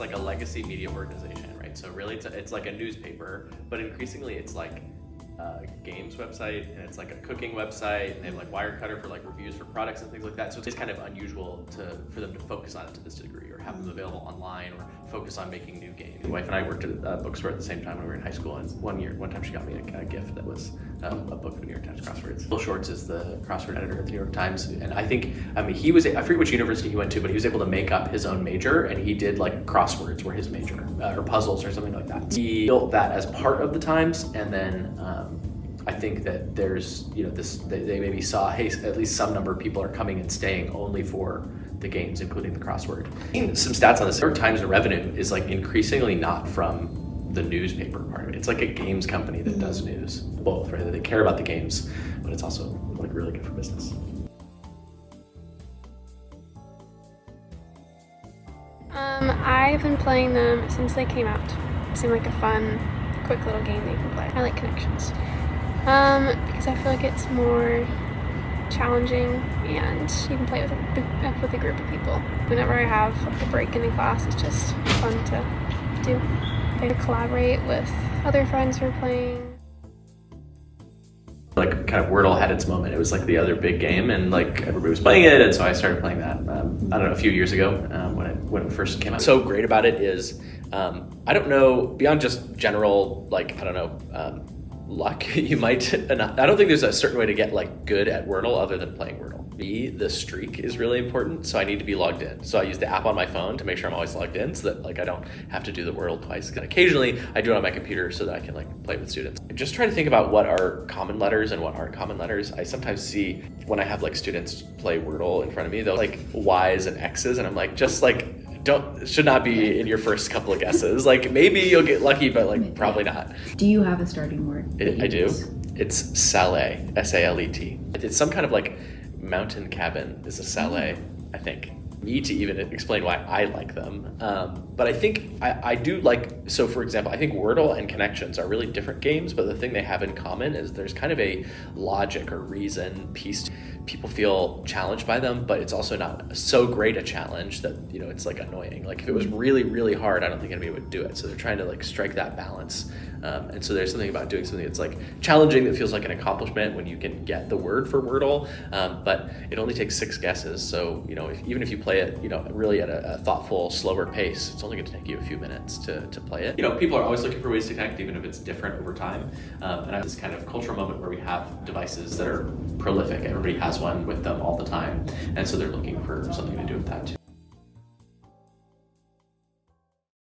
like a legacy media organization, right? So really it's like a newspaper, but increasingly it's like a games website, and it's like a cooking website, and they have like Wirecutter for like reviews for products and things like that. So it's kind of unusual for them to focus on it to this degree, or have them available online, or focus on making new games. My wife and I worked at a bookstore at the same time when we were in high school, and one time she got me a gift that was a book of New York Times crosswords. Bill Shorts is the crossword editor at the New York Times, and I forget which university he went to, but he was able to make up his own major, and he did like crosswords were his major, or puzzles or something like that. He built that as part of the Times, and then I think that there's, they maybe saw, hey, at least some number of people are coming and staying only for the games, including the crossword. Some stats on this. New York Times revenue is like increasingly not from the newspaper part of it. It's like a games company that does news. Both, right? They care about the games, but it's also like really good for business. I've been playing them since they came out. It seemed like a fun, quick little game that you can play. I like Connections. Because I feel like it's more challenging, and you can play with a group of people. Whenever I have like a break in the class, it's just fun to do. I collaborate with other friends who are playing. Like kind of Wordle had its moment. It was like the other big game, and like everybody was playing it, and so I started playing that. I don't know, a few years ago when it first came out. So great about it is, I don't know, beyond just general luck, you might not. I don't think there's a certain way to get like good at Wordle other than playing Wordle. The streak is really important, so I need to be logged in. So I use the app on my phone to make sure I'm always logged in, so that like I don't have to do the Wordle twice. And occasionally I do it on my computer so that I can like play with students. Just try to think about what are common letters and what aren't common letters. I sometimes see when I have like students play Wordle in front of me, they'll like Y's and X's, and I'm like, just like should not be in your first couple of guesses. Like maybe you'll get lucky, but like probably not. Do you have a starting word? I do. It's Salle, S-A-L-E-T. It's some kind of like mountain cabin is a Salle, I think. Need to even explain why I like them. But I think I do like, so for example, I think Wordle and Connections are really different games, but the thing they have in common is there's kind of a logic or reason piece. People feel challenged by them, but it's also not so great a challenge that, it's like annoying. Like if it was really, really hard, I don't think anybody would do it. So they're trying to like strike that balance. And so there's something about doing something that's like challenging that feels like an accomplishment when you can get the word for Wordle, but it only takes 6 guesses. So, even if you play it, really at a thoughtful, slower pace, it's only going to take you a few minutes to play it. People are always looking for ways to connect, even if it's different over time. And I have this kind of cultural moment where we have devices that are prolific. Everybody has one with them all the time. And so they're looking for something to do with that too.